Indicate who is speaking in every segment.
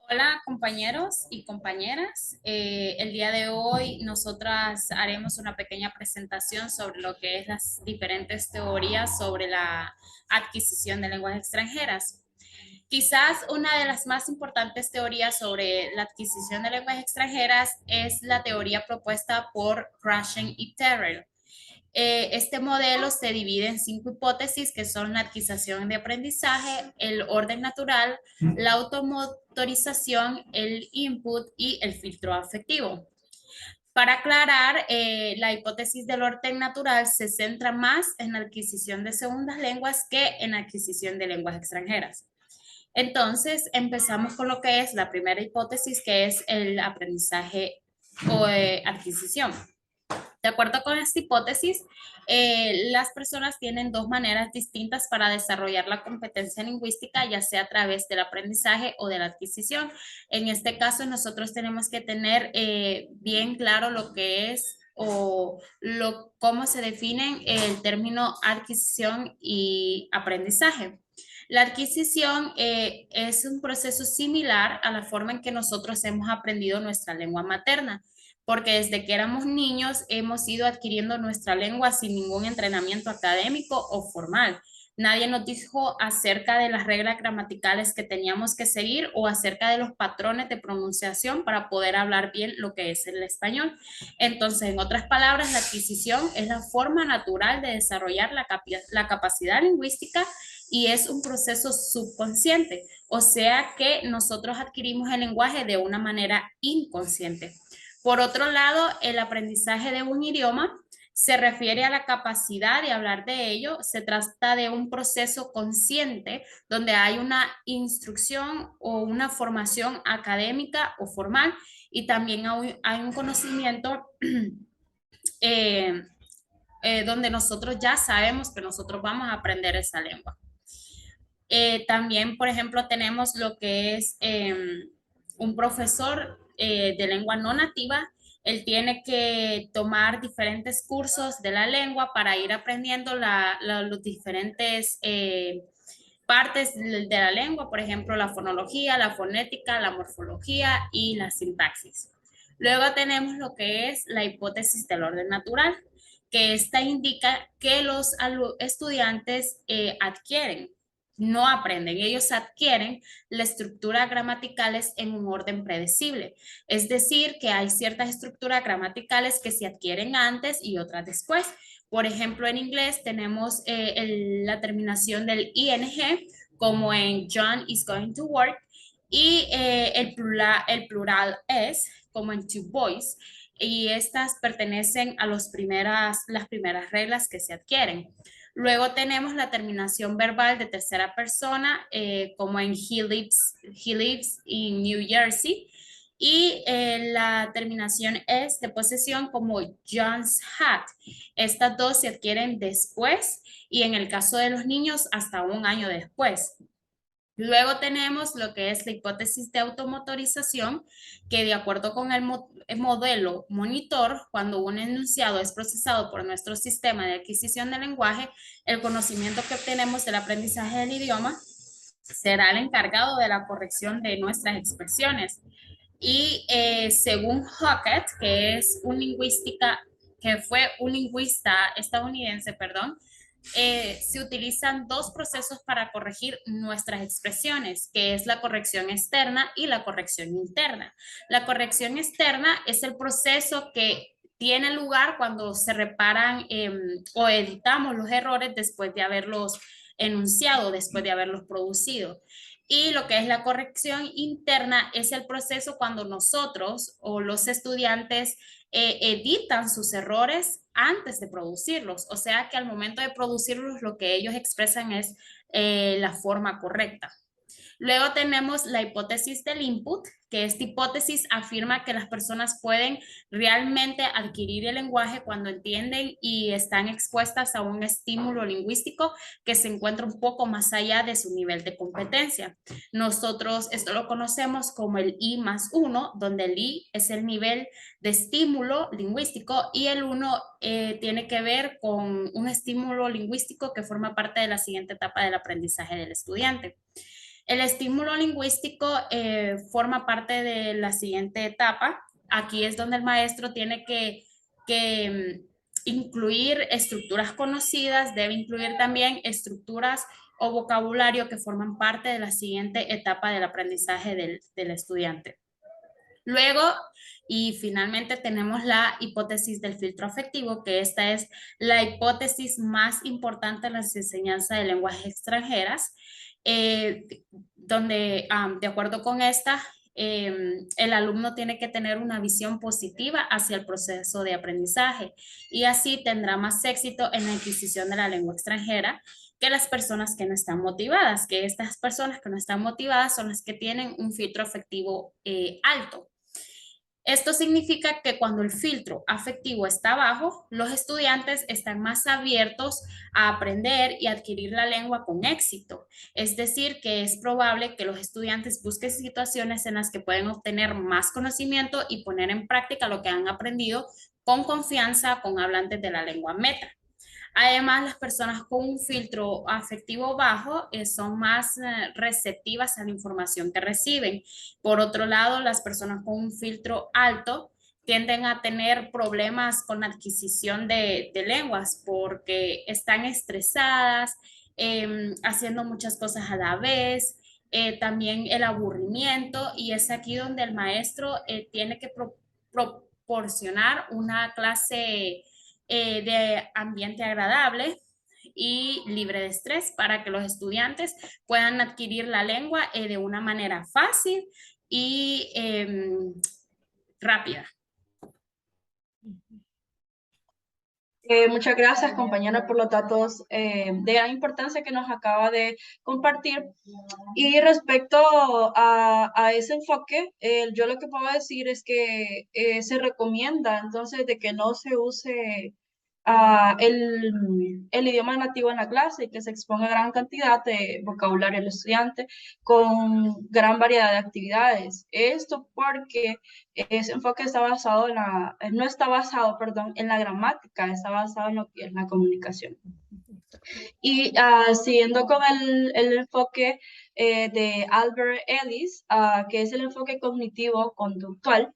Speaker 1: Hola compañeros y compañeras, el día de hoy nosotras haremos una pequeña presentación sobre lo que es las diferentes teorías sobre la adquisición de lenguas extranjeras. Quizás una de las más importantes teorías sobre la adquisición de lenguas extranjeras es la teoría propuesta por Krashen y Terrell. Este modelo se divide en 5 hipótesis que son la adquisición de aprendizaje, el orden natural, la automotorización, el input y el filtro afectivo. Para aclarar, la hipótesis del orden natural se centra más en la adquisición de segundas lenguas que en la adquisición de lenguas extranjeras. Entonces, empezamos con lo que es la primera hipótesis, que es el aprendizaje o adquisición. De acuerdo con esta hipótesis, las personas tienen dos maneras distintas para desarrollar la competencia lingüística, ya sea a través del aprendizaje o de la adquisición. En este caso, nosotros tenemos que tener bien claro lo que es cómo se definen el término adquisición y aprendizaje. La adquisición es un proceso similar a la forma en que nosotros hemos aprendido nuestra lengua materna, porque desde que éramos niños hemos ido adquiriendo nuestra lengua sin ningún entrenamiento académico o formal. Nadie nos dijo acerca de las reglas gramaticales que teníamos que seguir o acerca de los patrones de pronunciación para poder hablar bien lo que es el español. Entonces, en otras palabras, la adquisición es la forma natural de desarrollar la capacidad lingüística y es un proceso subconsciente, o sea que nosotros adquirimos el lenguaje de una manera inconsciente. Por otro lado, el aprendizaje de un idioma se refiere a la capacidad de hablar de ello. Se trata de un proceso consciente donde hay una instrucción o una formación académica o formal y también hay un conocimiento eh, donde nosotros ya sabemos que nosotros vamos a aprender esa lengua. También, por ejemplo, tenemos lo que es un profesor de lengua no nativa. Él tiene que tomar diferentes cursos de la lengua para ir aprendiendo los diferentes partes de la lengua, por ejemplo, la fonología, la fonética, la morfología y la sintaxis. Luego tenemos lo que es la hipótesis del orden natural, que esta indica que los estudiantes adquieren, no aprenden, ellos adquieren la estructura gramaticales en un orden predecible. Es decir, que hay ciertas estructuras gramaticales que se adquieren antes y otras después. Por ejemplo, en inglés tenemos la terminación del ing, como en John is going to work, y el plural es, como en two boys, y estas pertenecen a las primeras reglas que se adquieren. Luego tenemos la terminación verbal de tercera persona, como en he lives in New Jersey. Y la terminación es de posesión como John's hat. Estas dos se adquieren después y en el caso de los niños hasta un año después. Luego tenemos lo que es la hipótesis de automotorización, que de acuerdo con el modelo monitor, cuando un enunciado es procesado por nuestro sistema de adquisición de lenguaje, el conocimiento que obtenemos del aprendizaje del idioma será el encargado de la corrección de nuestras expresiones. Y según Hackett, que fue un lingüista estadounidense, perdón, se utilizan dos procesos para corregir nuestras expresiones, que es la corrección externa y la corrección interna. La corrección externa es el proceso que tiene lugar cuando se reparan o editamos los errores después de haberlos enunciado, después de haberlos producido. Y lo que es la corrección interna es el proceso cuando nosotros o los estudiantes editan sus errores antes de producirlos. O sea que al momento de producirlos lo que ellos expresan es la forma correcta. Luego tenemos la hipótesis del input, que esta hipótesis afirma que las personas pueden realmente adquirir el lenguaje cuando entienden y están expuestas a un estímulo lingüístico que se encuentra un poco más allá de su nivel de competencia. Nosotros esto lo conocemos como el I+1, donde el I es el nivel de estímulo lingüístico y el 1 tiene que ver con un estímulo lingüístico que forma parte de la siguiente etapa del aprendizaje del estudiante. El estímulo lingüístico forma parte de la siguiente etapa. Aquí es donde el maestro tiene que incluir estructuras conocidas, debe incluir también estructuras o vocabulario que forman parte de la siguiente etapa del aprendizaje del estudiante. Luego, y finalmente tenemos la hipótesis del filtro afectivo, que esta es la hipótesis más importante en la enseñanza de lenguas extranjeras, donde de acuerdo con esta, el alumno tiene que tener una visión positiva hacia el proceso de aprendizaje y así tendrá más éxito en la adquisición de la lengua extranjera que las personas que no están motivadas, que estas personas que no están motivadas son las que tienen un filtro afectivo alto. Esto significa que cuando el filtro afectivo está bajo, los estudiantes están más abiertos a aprender y adquirir la lengua con éxito. Es decir, que es probable que los estudiantes busquen situaciones en las que pueden obtener más conocimiento y poner en práctica lo que han aprendido con confianza con hablantes de la lengua meta. Además, las personas con un filtro afectivo bajo son más receptivas a la información que reciben. Por otro lado, las personas con un filtro alto tienden a tener problemas con la adquisición de lenguas porque están estresadas, haciendo muchas cosas a la vez, también el aburrimiento, y es aquí donde el maestro tiene que proporcionar una clase de ambiente agradable y libre de estrés para que los estudiantes puedan adquirir la lengua de una manera fácil y rápida.
Speaker 2: Muchas gracias, compañera, por los datos de gran importancia que nos acaba de compartir. Y respecto a ese enfoque, yo lo que puedo decir es que se recomienda entonces de que no se use el idioma nativo en la clase y que se exponga gran cantidad de vocabulario al estudiante con gran variedad de actividades. Esto porque ese enfoque está basado no está basado, perdón, en la gramática, está basado en lo que es la comunicación. Y siguiendo con el enfoque de Albert Ellis, que es el enfoque cognitivo-conductual,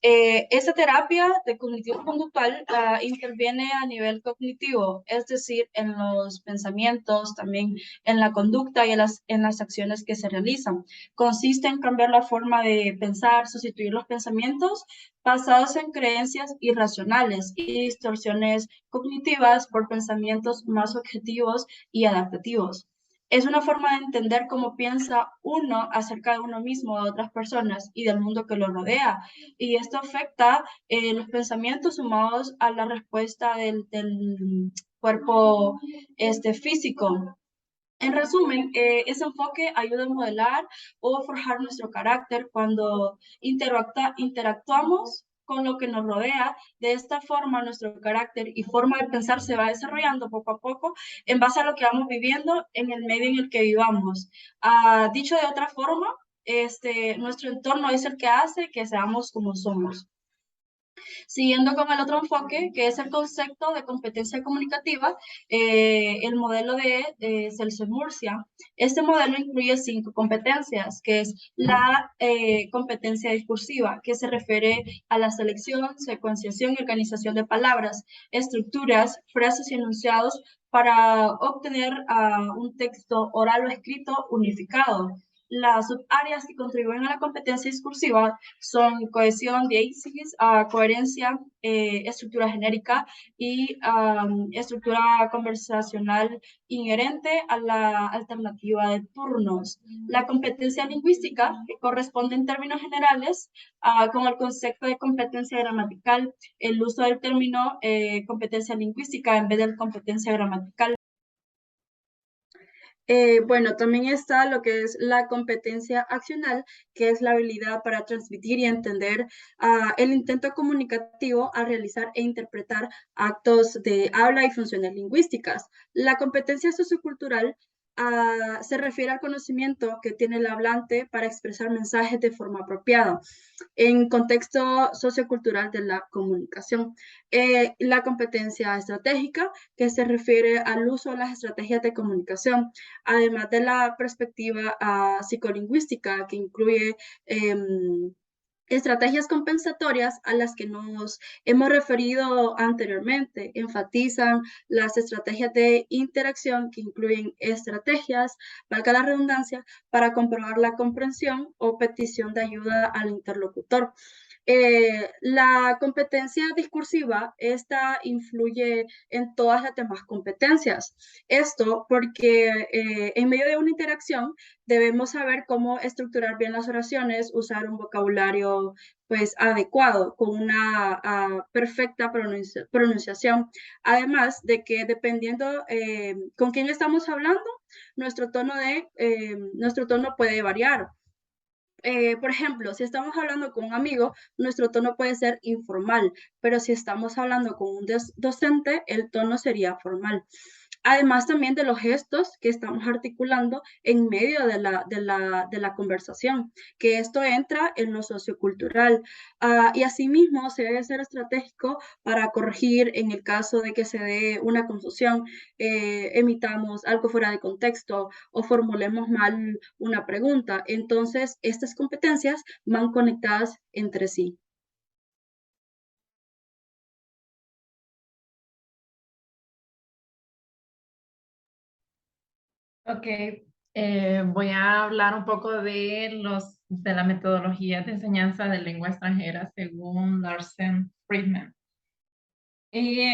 Speaker 2: esta terapia de cognitivo-conductual interviene a nivel cognitivo, es decir, en los pensamientos, también en la conducta y en las acciones que se realizan. Consiste en cambiar la forma de pensar, sustituir los pensamientos basados en creencias irracionales y distorsiones cognitivas por pensamientos más objetivos y adaptativos. Es una forma de entender cómo piensa uno acerca de uno mismo, de otras personas y del mundo que lo rodea. Y esto afecta los pensamientos sumados a la respuesta del cuerpo físico. En resumen, ese enfoque ayuda a modelar o forjar nuestro carácter cuando interactuamos con lo que nos rodea. De esta forma, nuestro carácter y forma de pensar se va desarrollando poco a poco en base a lo que vamos viviendo en el medio en el que vivamos. Dicho de otra forma, nuestro entorno es el que hace que seamos como somos. Siguiendo con el otro enfoque, que es el concepto de competencia comunicativa, el modelo de Celso-Murcia. Este modelo incluye 5 competencias, que es la competencia discursiva, que se refiere a la selección, secuenciación y organización de palabras, estructuras, frases y enunciados para obtener un texto oral o escrito unificado. Las subáreas que contribuyen a la competencia discursiva son cohesión, diéresis, coherencia, estructura genérica y estructura conversacional inherente a la alternativa de turnos. La competencia lingüística, que corresponde en términos generales con el concepto de competencia gramatical, el uso del término competencia lingüística en vez de competencia gramatical. Bueno, también está lo que es la competencia accional, que es la habilidad para transmitir y entender el intento comunicativo al realizar e interpretar actos de habla y funciones lingüísticas. La competencia sociocultural se refiere al conocimiento que tiene el hablante para expresar mensajes de forma apropiada en contexto sociocultural de la comunicación. La competencia estratégica, que se refiere al uso de las estrategias de comunicación, además de la perspectiva psicolingüística, que incluye estrategias compensatorias a las que nos hemos referido anteriormente. Enfatizan las estrategias de interacción que incluyen estrategias, valga la redundancia, para comprobar la comprensión o petición de ayuda al interlocutor. La competencia discursiva, esta influye en todas las demás competencias. Esto porque en medio de una interacción debemos saber cómo estructurar bien las oraciones, usar un vocabulario pues adecuado, con una perfecta pronunciación. Además de que dependiendo con quién estamos hablando, nuestro tono puede variar. Por ejemplo, si estamos hablando con un amigo, nuestro tono puede ser informal, pero si estamos hablando con un docente, el tono sería formal. Además también de los gestos que estamos articulando en medio de la conversación, que esto entra en lo sociocultural. Y asimismo se debe ser estratégico para corregir en el caso de que se dé una confusión, emitamos algo fuera de contexto o formulemos mal una pregunta. Entonces, estas competencias van conectadas entre sí.
Speaker 3: Ok, voy a hablar un poco de la metodología de enseñanza de lengua extranjera según Larsen Friedman. Y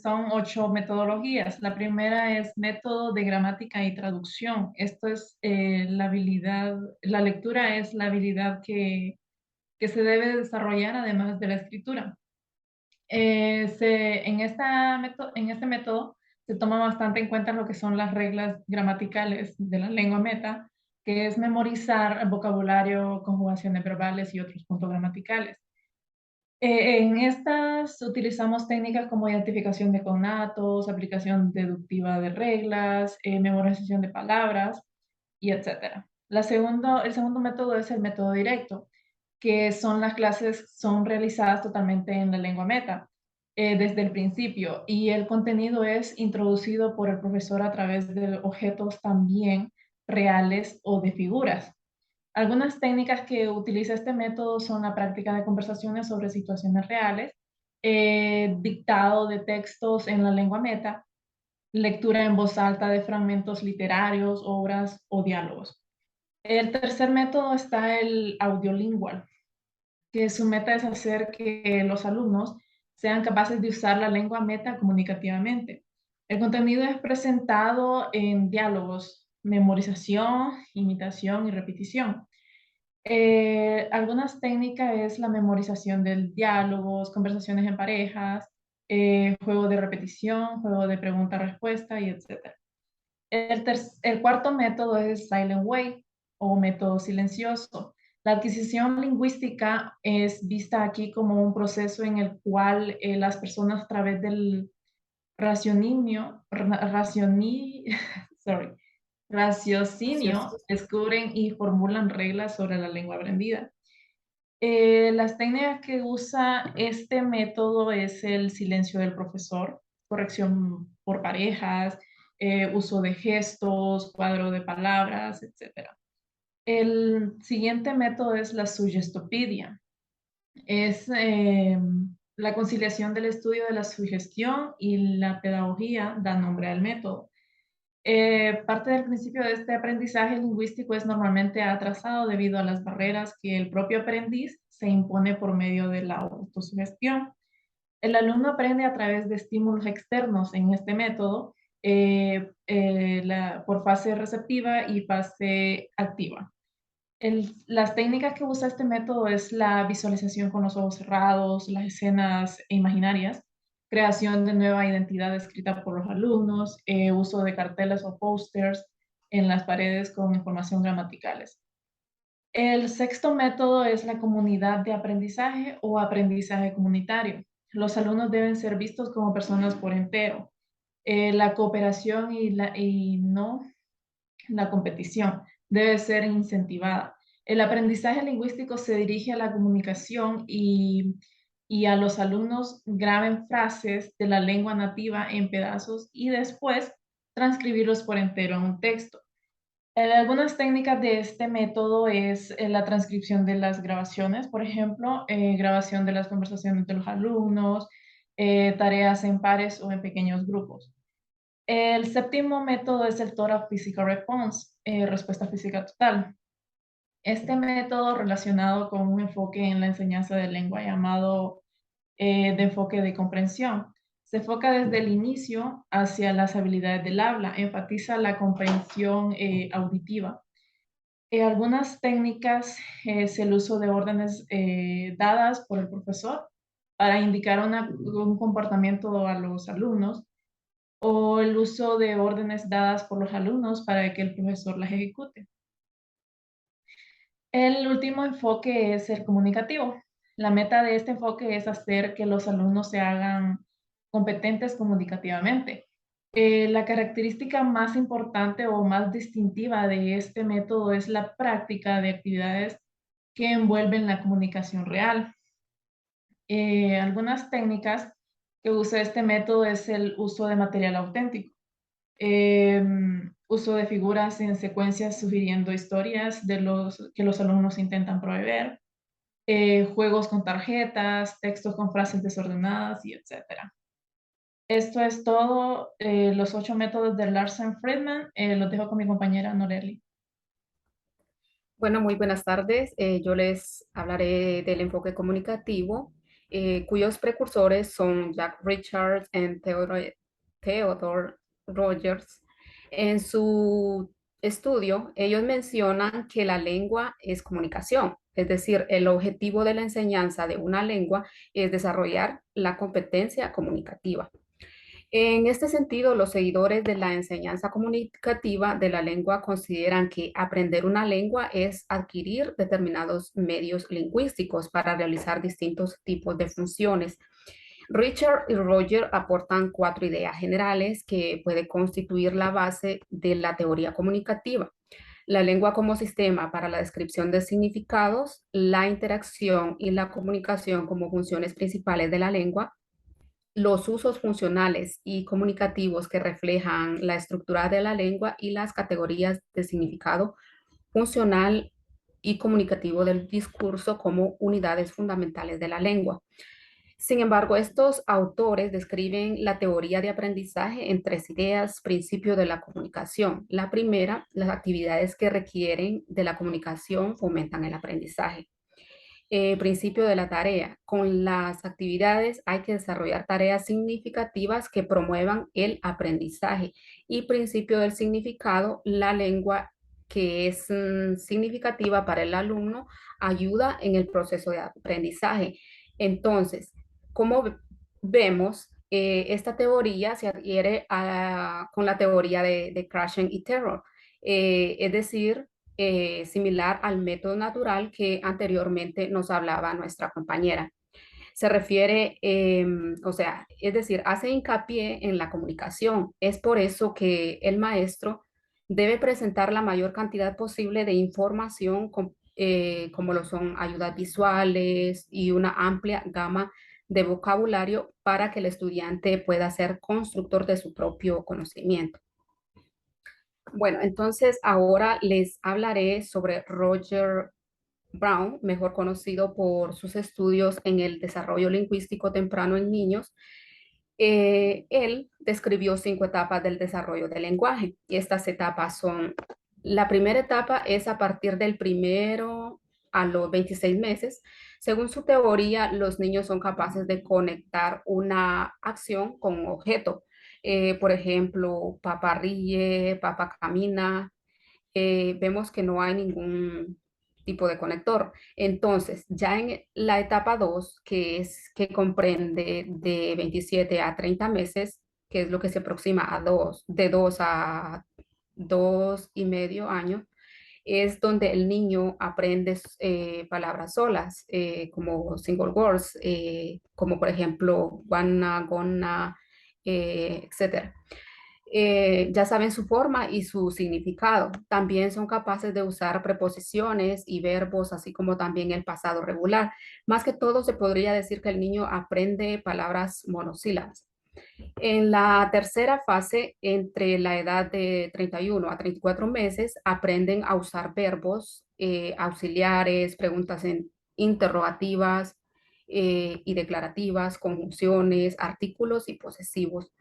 Speaker 3: son 8 metodologías. La primera es método de gramática y traducción. Esto es la habilidad, la lectura es la habilidad que se debe desarrollar además de la escritura. En este método se toma bastante en cuenta lo que son las reglas gramaticales de la lengua meta, que es memorizar vocabulario, conjugaciones verbales y otros puntos gramaticales. En estas utilizamos técnicas como identificación de connatos, aplicación deductiva de reglas, memorización de palabras y etcétera. El segundo método es el método directo, que son las clases son realizadas totalmente en la lengua meta desde el principio y el contenido es introducido por el profesor a través de objetos también reales o de figuras. Algunas técnicas que utiliza este método son la práctica de conversaciones sobre situaciones reales, dictado de textos en la lengua meta, lectura en voz alta de fragmentos literarios, obras o diálogos. El tercer método está el audiolingual, que su meta es hacer que los alumnos sean capaces de usar la lengua meta comunicativamente. El contenido es presentado en diálogos, memorización, imitación y repetición. Algunas técnicas es la memorización de diálogos, conversaciones en parejas, juego de repetición, juego de pregunta-respuesta y etc. El cuarto método es Silent Way o método silencioso. La adquisición lingüística es vista aquí como un proceso en el cual las personas a través del raciocinio, sorry, raciocinio descubren y formulan reglas sobre la lengua aprendida. Las técnicas que usa este método es el silencio del profesor, corrección por parejas, uso de gestos, cuadro de palabras, etc. El siguiente método es la sugestopedia. Es la conciliación del estudio de la sugestión y la pedagogía da nombre al método. Parte del principio de este aprendizaje lingüístico es normalmente atrasado debido a las barreras que el propio aprendiz se impone por medio de la autosugestión. El alumno aprende a través de estímulos externos en este método por fase receptiva y fase activa. Las técnicas que usa este método es la visualización con los ojos cerrados, las escenas imaginarias, creación de nueva identidad escrita por los alumnos, uso de carteles o pósters en las paredes con información gramaticales. El sexto método es la comunidad de aprendizaje o aprendizaje comunitario. Los alumnos deben ser vistos como personas por entero. La cooperación y no la competición debe ser incentivada. El aprendizaje lingüístico se dirige a la comunicación y a los alumnos graben frases de la lengua nativa en pedazos y después transcribirlos por entero en un texto. Algunas técnicas de este método es la transcripción de las grabaciones, por ejemplo, grabación de las conversaciones de los alumnos, tareas en pares o en pequeños grupos. El séptimo método es el Total Physical Response, respuesta física total. Este método relacionado con un enfoque en la enseñanza de lengua llamado de enfoque de comprensión. Se enfoca desde el inicio hacia las habilidades del habla, enfatiza la comprensión auditiva. Algunas técnicas es el uso de órdenes dadas por el profesor para indicar un comportamiento a los alumnos o el uso de órdenes dadas por los alumnos para que el profesor las ejecute. El último enfoque es el comunicativo. La meta de este enfoque es hacer que los alumnos se hagan competentes comunicativamente. La característica más importante o más distintiva de este método es la práctica de actividades que envuelven la comunicación real. Algunas técnicas que usa este método es el uso de material auténtico, uso de figuras en secuencias sugiriendo historias que los alumnos intentan proveer, juegos con tarjetas, textos con frases desordenadas y etcétera. Esto es todo, los 8 métodos de Larsen Friedman. Los dejo con mi compañera Noreli.
Speaker 4: Bueno, muy buenas tardes. Yo les hablaré del enfoque comunicativo, cuyos precursores son Jack Richards y Theodore Rogers. En su estudio, ellos mencionan que la lengua es comunicación, es decir, el objetivo de la enseñanza de una lengua es desarrollar la competencia comunicativa. En este sentido, los seguidores de la enseñanza comunicativa de la lengua consideran que aprender una lengua es adquirir determinados medios lingüísticos para realizar distintos tipos de funciones. Richard y Roger aportan 4 ideas generales que pueden constituir la base de la teoría comunicativa. La lengua como sistema para la descripción de significados, la interacción y la comunicación como funciones principales de la lengua, los usos funcionales y comunicativos que reflejan la estructura de la lengua y las categorías de significado funcional y comunicativo del discurso como unidades fundamentales de la lengua. Sin embargo, estos autores describen la teoría de aprendizaje en 3 ideas, principios de la comunicación. La primera, las actividades que requieren de la comunicación fomentan el aprendizaje. Principio de la tarea. Con las actividades hay que desarrollar tareas significativas que promuevan el aprendizaje. Y principio del significado, la lengua que es significativa para el alumno ayuda en el proceso de aprendizaje. Entonces, como vemos, esta teoría se adhiere con la teoría de Krashen y Terror, es decir, similar al método natural que anteriormente nos hablaba nuestra compañera. Se refiere, o sea, es decir, hace hincapié en la comunicación. Es por eso que el maestro debe presentar la mayor cantidad posible de información, como lo son ayudas visuales y una amplia gama de vocabulario para que el estudiante pueda ser constructor de su propio conocimiento. Bueno, entonces ahora les hablaré sobre Roger Brown, mejor conocido por sus estudios en el desarrollo lingüístico temprano en niños. Él describió 5 etapas del desarrollo del lenguaje y estas etapas son: la primera etapa es a partir del primero a los 26 meses. Según su teoría, los niños son capaces de conectar una acción con un objeto. Por ejemplo, papá ríe, papá camina. Vemos que no hay ningún tipo de conector. Entonces, ya en la etapa 2, que comprende de 27 a 30 meses, que es lo que se aproxima a de 2 a 2,5 años, es donde el niño aprende palabras solas, como single words, como por ejemplo, wanna, gonna, etc. Ya saben su forma y su significado. También son capaces de usar preposiciones y verbos, así como también el pasado regular. Más que todo, se podría decir que el niño aprende palabras monosílabas. En la tercera fase, entre la edad de 31 a 34 meses, aprenden a usar verbos auxiliares, preguntas interrogativas y declarativas, conjunciones, artículos y posesivos.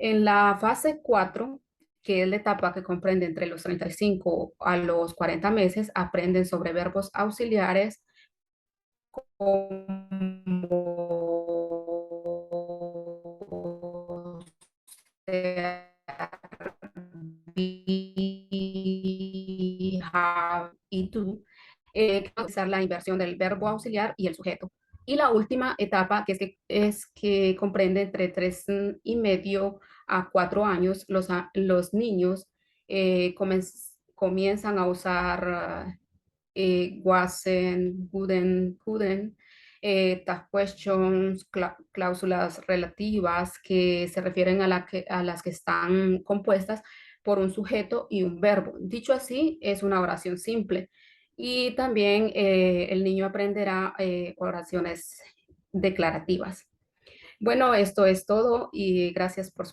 Speaker 4: En la fase 4, que es la etapa que comprende entre los 35 a los 40 meses, aprenden sobre verbos auxiliares como ser, be, have y do, usar la inversión del verbo auxiliar y el sujeto. Y la última etapa, que comprende entre 3 y medio a 4 años, los niños comienzan a usar wasn't, wouldn't, couldn't, tag questions, cláusulas relativas que se refieren a las que están compuestas por un sujeto y un verbo. Dicho así, es una oración simple. Y también el niño aprenderá oraciones declarativas. Bueno, esto es todo y gracias por su